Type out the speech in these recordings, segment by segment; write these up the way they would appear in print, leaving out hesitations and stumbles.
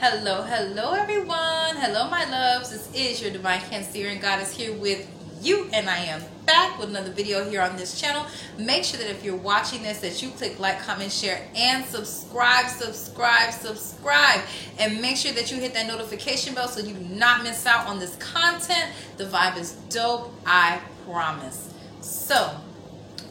Hello everyone. Hello my loves. This is your Divine Cancerian Goddess here with you, and I am back with another video here on this channel. Make sure that if you're watching this that you click like, comment, share, and subscribe. And make sure that you hit that notification bell so you do not miss out on this content. The vibe is dope, I promise. So,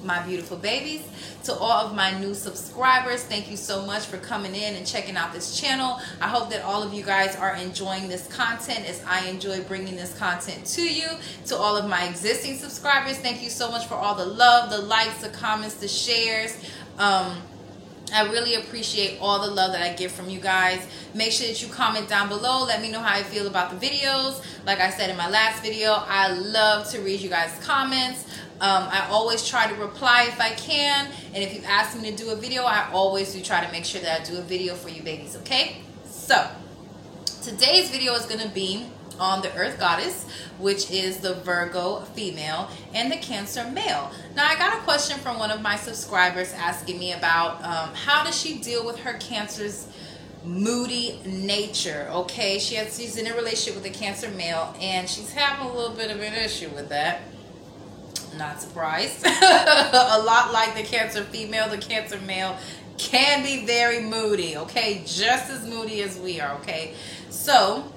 my beautiful babies, to all of my new subscribers, thank you so much for coming in and checking out this channel. I hope that all of you guys are enjoying this content as I enjoy bringing this content to you. To all of my existing subscribers, thank you so much for all the love, the likes, the comments, the shares. I really appreciate all the love that I get from you guys. Make sure that you comment down below. Let me know how you feel about the videos. Like I said in my last video, I love to read you guys' comments. I always try to reply if I can. And if you ask me to do a video, I always do try to make sure that I do a video for you babies, okay? So, today's video is going to be on the Earth Goddess, which is the Virgo female and the Cancer male. Now, I got a question from one of my subscribers asking me about how does she deal with her Cancer's moody nature, okay? She's in a relationship with a Cancer male, and she's having a little bit of an issue with that. Not surprised. A lot like the Cancer female, the Cancer male can be very moody, okay? Just as moody as we are, okay? So,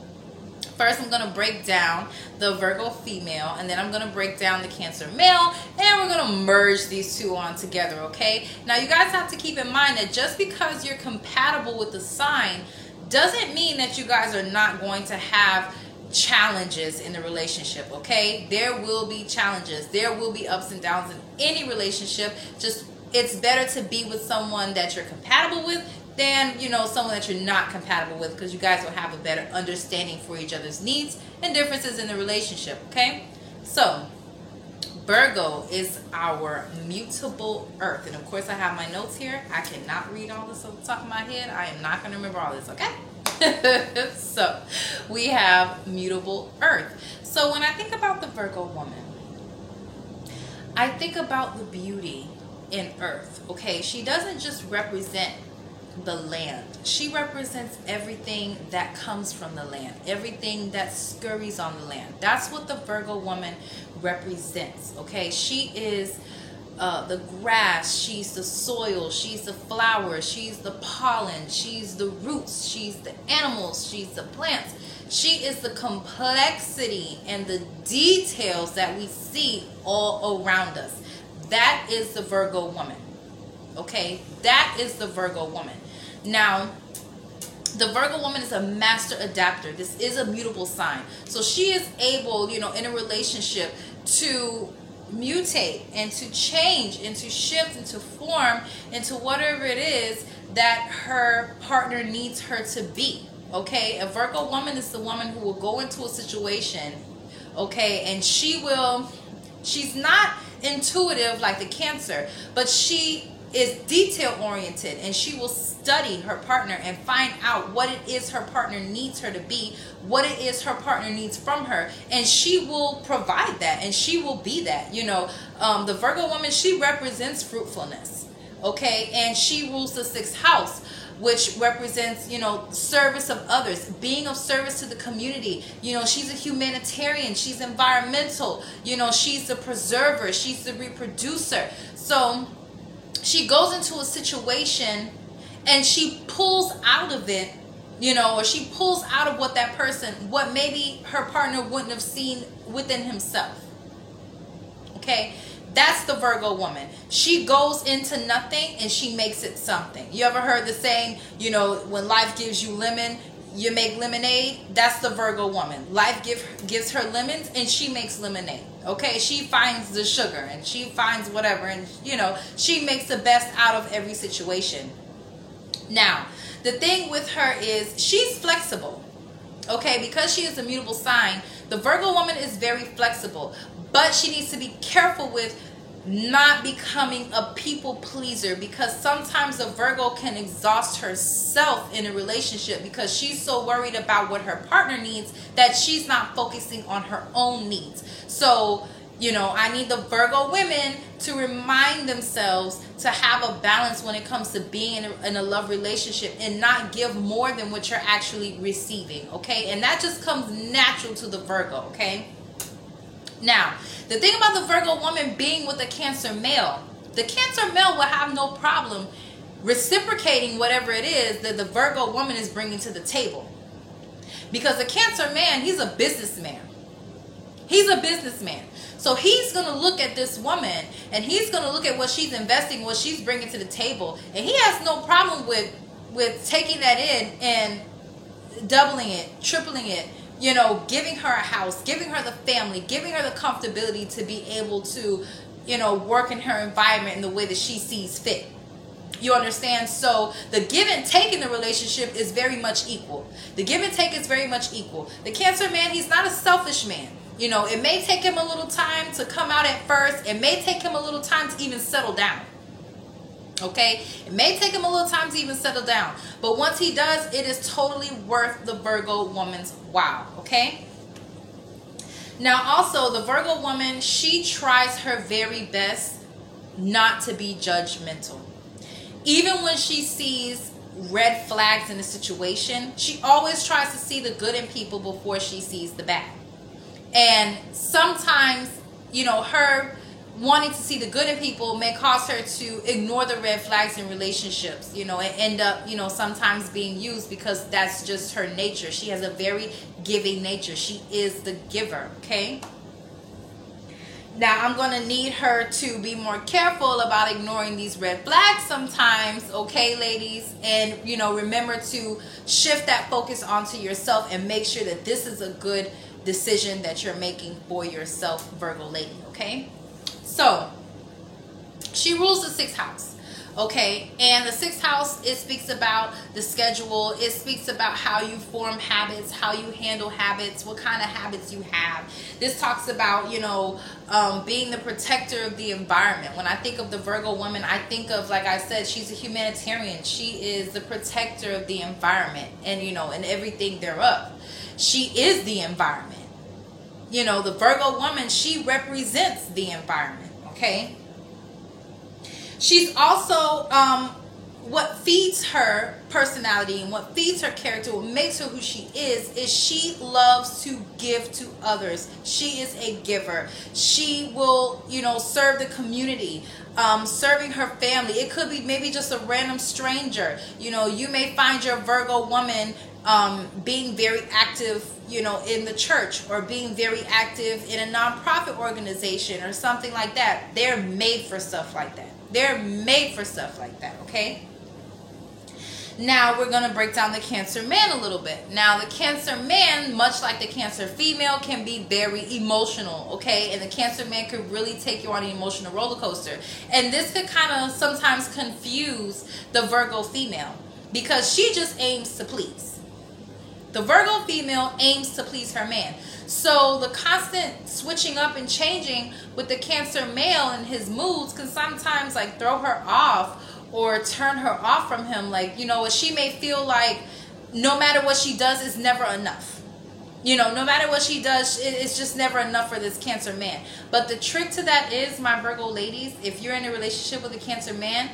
first I'm going to break down the Virgo female, and then I'm going to break down the Cancer male, and we're going to merge these two on together, okay? Now, you guys have to keep in mind that just because you're compatible with the sign doesn't mean that you guys are not going to have challenges in the relationship, okay? There will be challenges. There will be ups and downs in any relationship. Just, it's better to be with someone that you're compatible with than, you know, someone that you're not compatible with, because you guys will have a better understanding for each other's needs and differences in the relationship, okay? So, Virgo is our mutable earth. And of course, I have my notes here. I cannot read all this off the top of my head. I am not going to remember all this, okay? So, we have mutable earth. So, when I think about the Virgo woman, I think about the beauty in earth, okay? She doesn't just represent the land. She represents everything that comes from the land, everything that scurries on the land. That's what the Virgo woman represents, okay? She is the grass, she's the soil, she's the flower, she's the pollen, she's the roots, she's the animals, she's the plants. She is the complexity and the details that we see all around us. That is the Virgo woman, okay? That is the Virgo woman. Now, the Virgo woman is a master adapter. This is a mutable sign. So she is able, you know, in a relationship to mutate and to change and to shift and to form into whatever it is that her partner needs her to be, okay? A Virgo woman is the woman who will go into a situation, okay, and she's not intuitive like the Cancer, but she is detail oriented, and she will study her partner and find out what it is her partner needs her to be, what it is her partner needs from her, and she will provide that, and she will be that. You know, the Virgo woman, she represents fruitfulness, okay? And she rules the 6th house, which represents, you know, service of others, being of service to the community. You know, she's a humanitarian, she's environmental, you know, she's the preserver, she's the reproducer. So she goes into a situation and she pulls out of it, you know, or she pulls out of what that person, what maybe her partner wouldn't have seen within himself, okay? That's the Virgo woman. She goes into nothing and she makes it something. You ever heard the saying, you know, when life gives you lemon, you make lemonade? That's the Virgo woman. Life gives her lemons and she makes lemonade. Okay, she finds the sugar and she finds whatever, and you know, she makes the best out of every situation. Now, the thing with her is she's flexible. Okay, because she is a mutable sign, the Virgo woman is very flexible, but she needs to be careful with not becoming a people pleaser, because sometimes a Virgo can exhaust herself in a relationship because she's so worried about what her partner needs that she's not focusing on her own needs. So, you know, I need the Virgo women to remind themselves to have a balance when it comes to being in a love relationship and not give more than what you're actually receiving, okay? And that just comes natural to the Virgo, okay? Now, the thing about the Virgo woman being with a Cancer male, the Cancer male will have no problem reciprocating whatever it is that the Virgo woman is bringing to the table. Because the Cancer man, he's a businessman. He's a businessman. So he's going to look at this woman and he's going to look at what she's investing, what she's bringing to the table. And he has no problem with taking that in and doubling it, tripling it, you know, giving her a house, giving her the family, giving her the comfortability to be able to, you know, work in her environment in the way that she sees fit. You understand? So the give and take in the relationship is very much equal. The give and take is very much equal. The Cancer man, he's not a selfish man. You know, it may take him a little time to come out at first. It may take him a little time to even settle down. Okay? It may take him a little time to even settle down. But once he does, it is totally worth the Virgo woman's while. Okay? Now, also, the Virgo woman, she tries her very best not to be judgmental. Even when she sees red flags in a situation, she always tries to see the good in people before she sees the bad. And sometimes, you know, her wanting to see the good in people may cause her to ignore the red flags in relationships, you know, and end up, you know, sometimes being used because that's just her nature. She has a very giving nature. She is the giver, okay? Now, I'm going to need her to be more careful about ignoring these red flags sometimes, okay, ladies? And, you know, remember to shift that focus onto yourself and make sure that this is a good decision that you're making for yourself, Virgo lady, okay? So, she rules the 6th house, okay? And the 6th house, it speaks about the schedule. It speaks about how you form habits, how you handle habits, what kind of habits you have. This talks about, you know, being the protector of the environment. When I think of the Virgo woman, I think of, like I said, she's a humanitarian. She is the protector of the environment and, you know, and everything thereof. She is the environment. You know, the Virgo woman, she represents the environment, okay? She's also, what feeds her personality and what feeds her character, what makes her who she is she loves to give to others. She is a giver. She will, you know, serve the community, serving her family. It could be maybe just a random stranger. You know, you may find your Virgo woman being very active, you know, in the church or being very active in a nonprofit organization or something like that. They're made for stuff like that. They're made for stuff like that, okay? Now we're going to break down the Cancer man a little bit. Now the Cancer man, much like the Cancer female, can be very emotional, okay? And the Cancer man could really take you on an emotional roller coaster. And this could kind of sometimes confuse the Virgo female because she just aims to please. The Virgo female aims to please her man. So the constant switching up and changing with the Cancer male and his moods can sometimes like throw her off or turn her off from him. Like, you know, she may feel like no matter what she does, it's never enough. You know, no matter what she does, it's just never enough for this Cancer man. But the trick to that is, my Virgo ladies, if you're in a relationship with a Cancer man,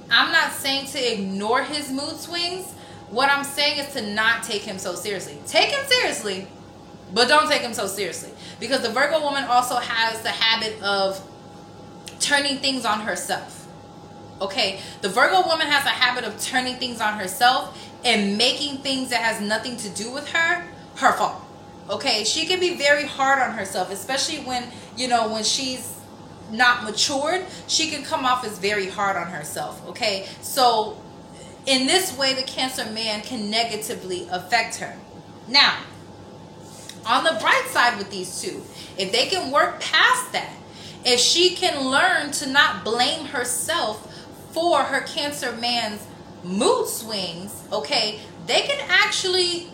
I'm not saying to ignore his mood swings. What I'm saying is to not take him so seriously. Take him seriously, but don't take him so seriously. Because the Virgo woman also has the habit of turning things on herself. Okay? The Virgo woman has a habit of turning things on herself and making things that has nothing to do with her fault. Okay? She can be very hard on herself, especially when, you know, when she's not matured. She can come off as very hard on herself. Okay? So in this way, the Cancer man can negatively affect her. Now, on the bright side with these two, if they can work past that, if she can learn to not blame herself for her Cancer man's mood swings, okay, they can actually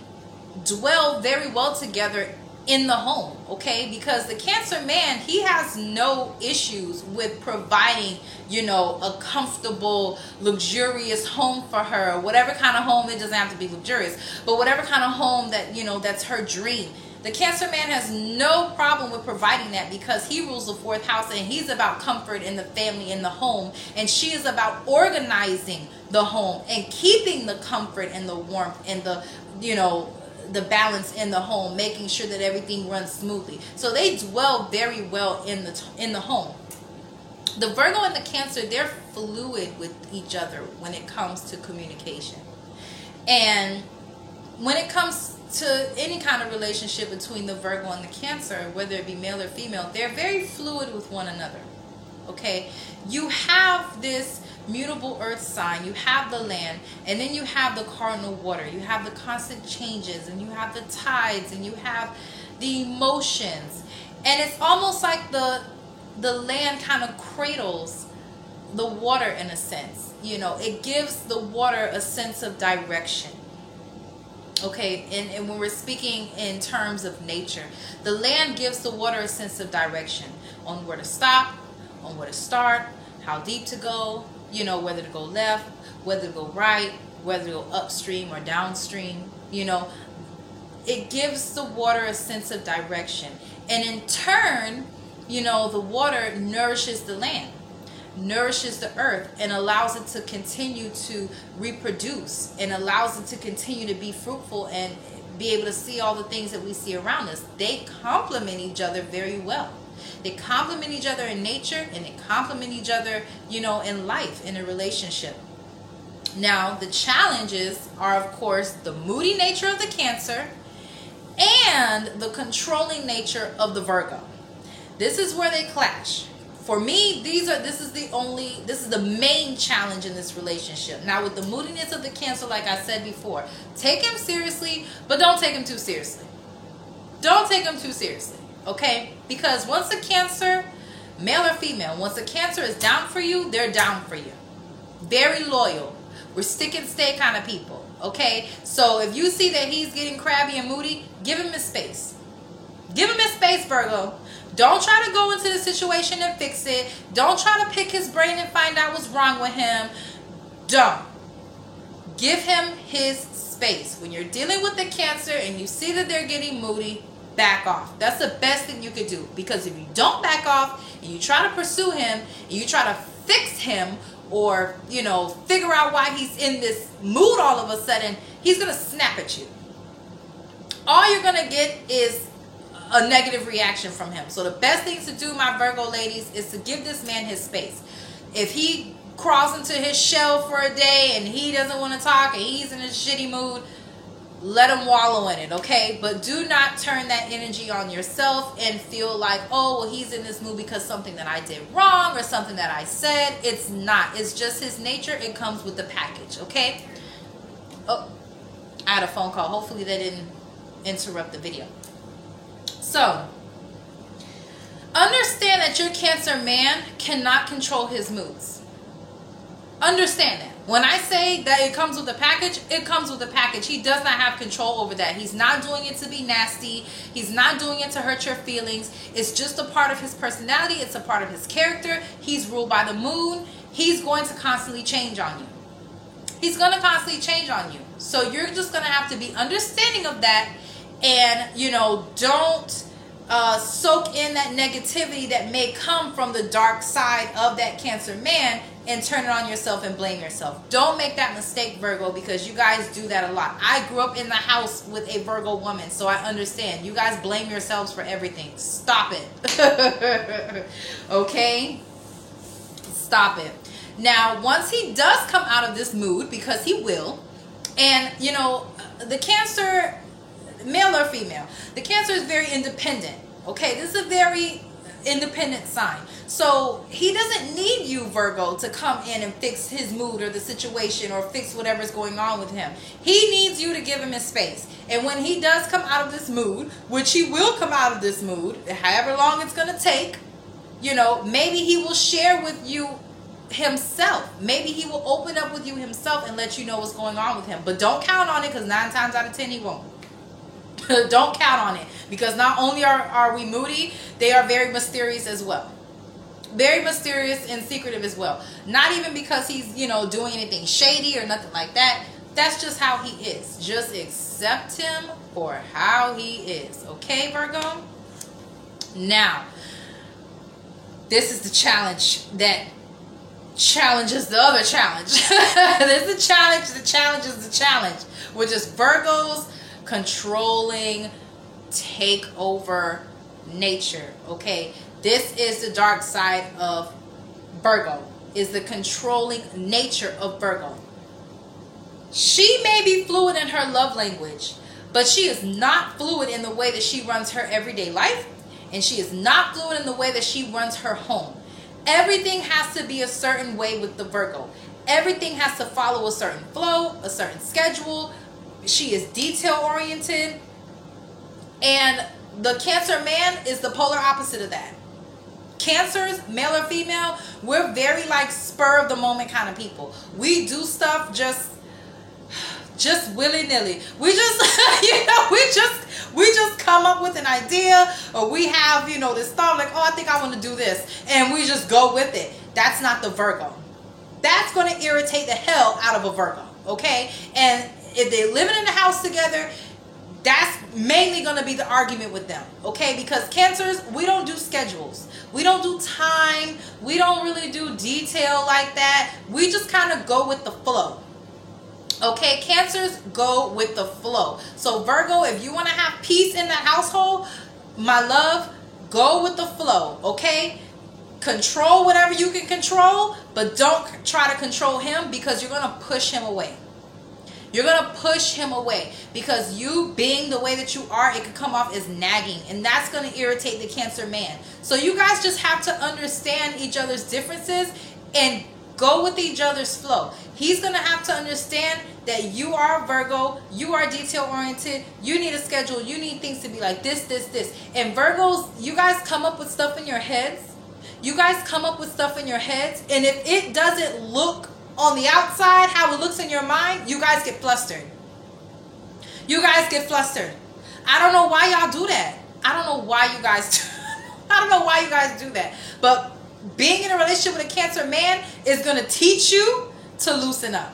dwell very well together in the home, okay? Because the Cancer man, he has no issues with providing, you know, a comfortable, luxurious home for her, whatever kind of home. It doesn't have to be luxurious, but whatever kind of home that, you know, that's her dream. The Cancer man has no problem with providing that because he rules the 4th house and he's about comfort in the family, in the home. And she is about organizing the home and keeping the comfort and the warmth and the, you know, the balance in the home, making sure that everything runs smoothly. So they dwell very well in the home. The Virgo and the Cancer, they're fluid with each other when it comes to communication. And when it comes to any kind of relationship between the Virgo and the Cancer, whether it be male or female, they're very fluid with one another. Okay? You have this mutable earth sign, you have the land, and then you have the cardinal water. You have the constant changes, and you have the tides, and you have the emotions. And it's almost like the land kind of cradles the water in a sense. You know, it gives the water a sense of direction. Okay, and when we're speaking in terms of nature, the land gives the water a sense of direction on where to stop, on where to start, how deep to go, you know, whether to go left, whether to go right, whether to go upstream or downstream. You know, it gives the water a sense of direction. And in turn, you know, the water nourishes the land, nourishes the earth, and allows it to continue to reproduce, and allows it to continue to be fruitful and be able to see all the things that we see around us. They complement each other very well. They complement each other in nature, and they complement each other, you know, in life, in a relationship. Now, the challenges are, of course, the moody nature of the Cancer and the controlling nature of the Virgo. This is where they clash. For me, this is the main challenge in this relationship. Now, with the moodiness of the Cancer, like I said before, take him seriously, but don't take him too seriously. Don't take him too seriously, okay? Because once a Cancer, male or female, once a Cancer is down for you, they're down for you. Very loyal. We're stick and stay kind of people, okay? So if you see that he's getting crabby and moody, give him his space. Give him his space, Virgo. Don't try to go into the situation and fix it. Don't try to pick his brain and find out what's wrong with him. Don't. Give him his space. When you're dealing with the Cancer and you see that they're getting moody, back off. That's the best thing you could do. Because if you don't back off and you try to pursue him and you try to fix him, or, you know, figure out why he's in this mood all of a sudden, he's going to snap at you. All you're going to get is a negative reaction from him. So the best thing to do, my Virgo ladies, is to give this man his space. If he crawls into his shell for a day and he doesn't want to talk and he's in a shitty mood, let him wallow in it, okay? But do not turn that energy on yourself and feel like, oh, well, he's in this mood because something that I did wrong or something that I said. It's not. It's just his nature. It comes with the package, okay? Oh, I had a phone call. Hopefully that didn't interrupt the video. So, understand that your Cancer man cannot control his moods. Understand that. When I say that it comes with a package, it comes with a package. He does not have control over that. He's not doing it to be nasty. He's not doing it to hurt your feelings. It's just a part of his personality. It's a part of his character. He's ruled by the moon. He's going to constantly change on you. He's going to constantly change on you. So you're just going to have to be understanding of that. And, you know, don't soak in that negativity that may come from the dark side of that Cancer man and turn it on yourself and blame yourself. Don't make that mistake, Virgo, because you guys do that a lot. I grew up in the house with a Virgo woman, so I understand. You guys blame yourselves for everything. Stop it. Okay? Stop it. Now, once he does come out of this mood, because he will, and, you know, the Cancer, male or female, the Cancer is very independent. Okay? This is a very independent sign. So he doesn't need you, Virgo, to come in and fix his mood or the situation or fix whatever's going on with him. He needs you to give him his space. And when he does come out of this mood, which he will come out of this mood, however long it's going to take, you know, maybe he will share with you himself. Maybe he will open up with you himself and let you know what's going on with him. But don't count on it, because 9 times out of 10 he won't. Don't count on it, because not only are we moody, they are very mysterious as well. Very mysterious and secretive as well. Not even because he's, you know, doing anything shady or nothing like that. That's just how he is. Just accept him for how he is. Okay, Virgo? Now, this is the challenge that challenges the other challenge. This is the challenge that challenges the challenge, which is Virgo's controlling, take over nature. Okay, this is the dark side of Virgo, is the controlling nature of Virgo. She may be fluid in her love language, but she is not fluid in the way that she runs her everyday life, and she is not fluid in the way that she runs her home. Everything has to be a certain way with the Virgo. Everything has to follow a certain flow, a certain schedule. She is detail oriented, and the Cancer man is the polar opposite of that. Cancers, male or female, we're very like spur of the moment kind of people. We do stuff just willy-nilly. We just we just come up with an idea, or we have, this thought like, oh, I think I want to do this, and we just go with it. That's not the Virgo. That's going to irritate the hell out of a Virgo, okay? And if they're living in the house together, that's mainly going to be the argument with them, okay? Because Cancers, we don't do schedules. We don't do time. We don't really do detail like that. We just kind of go with the flow. Okay, Cancers go with the flow. So Virgo, if you want to have peace in the household, my love, go with the flow, okay? Control whatever you can control, but don't try to control him, because you're going to push him away. You're going to push him away, because you being the way that you are, it could come off as nagging, and that's going to irritate the Cancer man. So you guys just have to understand each other's differences and go with each other's flow. He's going to have to understand that you are Virgo, you are detail oriented, you need a schedule, you need things to be like this. And Virgos, you guys come up with stuff in your heads. You guys come up with stuff in your heads, and if it doesn't look on the outside how it looks in your mind, you guys get flustered. You guys get flustered. I don't know why y'all do that. I don't know why you guys do that. But being in a relationship with a Cancer man is going to teach you to loosen up.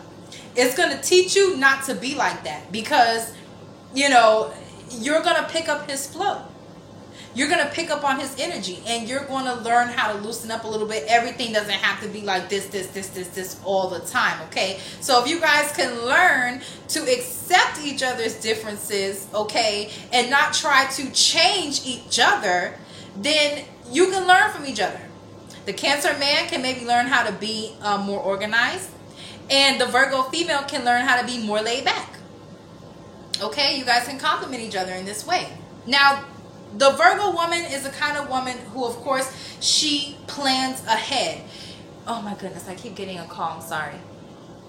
It's going to teach you not to be like that, because, you're going to pick up his flow. You're going to pick up on his energy, and you're going to learn how to loosen up a little bit. Everything doesn't have to be like this all the time, okay? So if you guys can learn to accept each other's differences, okay, and not try to change each other, then you can learn from each other. The Cancer man can maybe learn how to be more organized, and the Virgo female can learn how to be more laid back. Okay, you guys can complement each other in this way. Now, the Virgo woman is the kind of woman who, of course, she plans ahead. Oh my goodness, I keep getting a call. I'm sorry.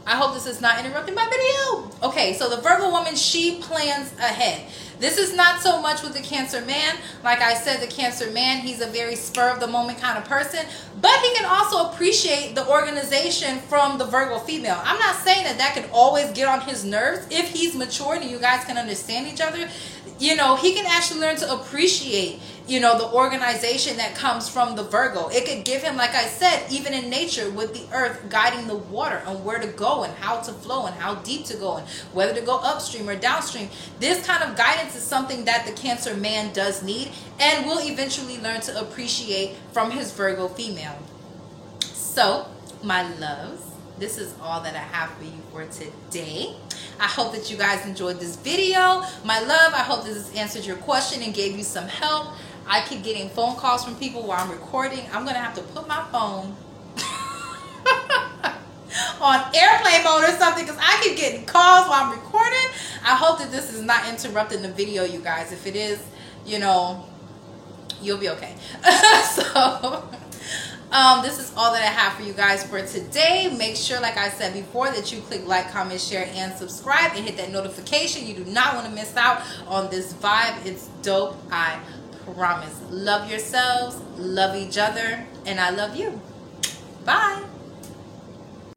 I hope this is not interrupting my video. Okay, so the Virgo woman, she plans ahead. This is not so much with the Cancer man. Like I said, the Cancer man, he's a very spur of the moment kind of person, but he can also appreciate the organization from the Virgo female. I'm not saying that can always get on his nerves. If he's matured and you guys can understand each other, he can actually learn to appreciate, the organization that comes from the Virgo. It could give him, like I said, even in nature with the earth guiding the water on where to go and how to flow and how deep to go and whether to go upstream or downstream. This kind of guidance is something that the Cancer man does need and will eventually learn to appreciate from his Virgo female. So, my loves, this is all that I have for you for today. I hope that you guys enjoyed this video. My love, I hope this has answered your question and gave you some help. I keep getting phone calls from people while I'm recording. I'm going to have to put my phone on airplane mode or something, because I keep getting calls while I'm recording. I hope that this is not interrupting the video, you guys. If it is, you'll be okay. So this is all that I have for you guys for today. Make sure, like I said before, that you click like, comment, share, and subscribe, and hit that notification. You do not want to miss out on this vibe. It's dope, I promise. Love yourselves, love each other, and I love you. Bye.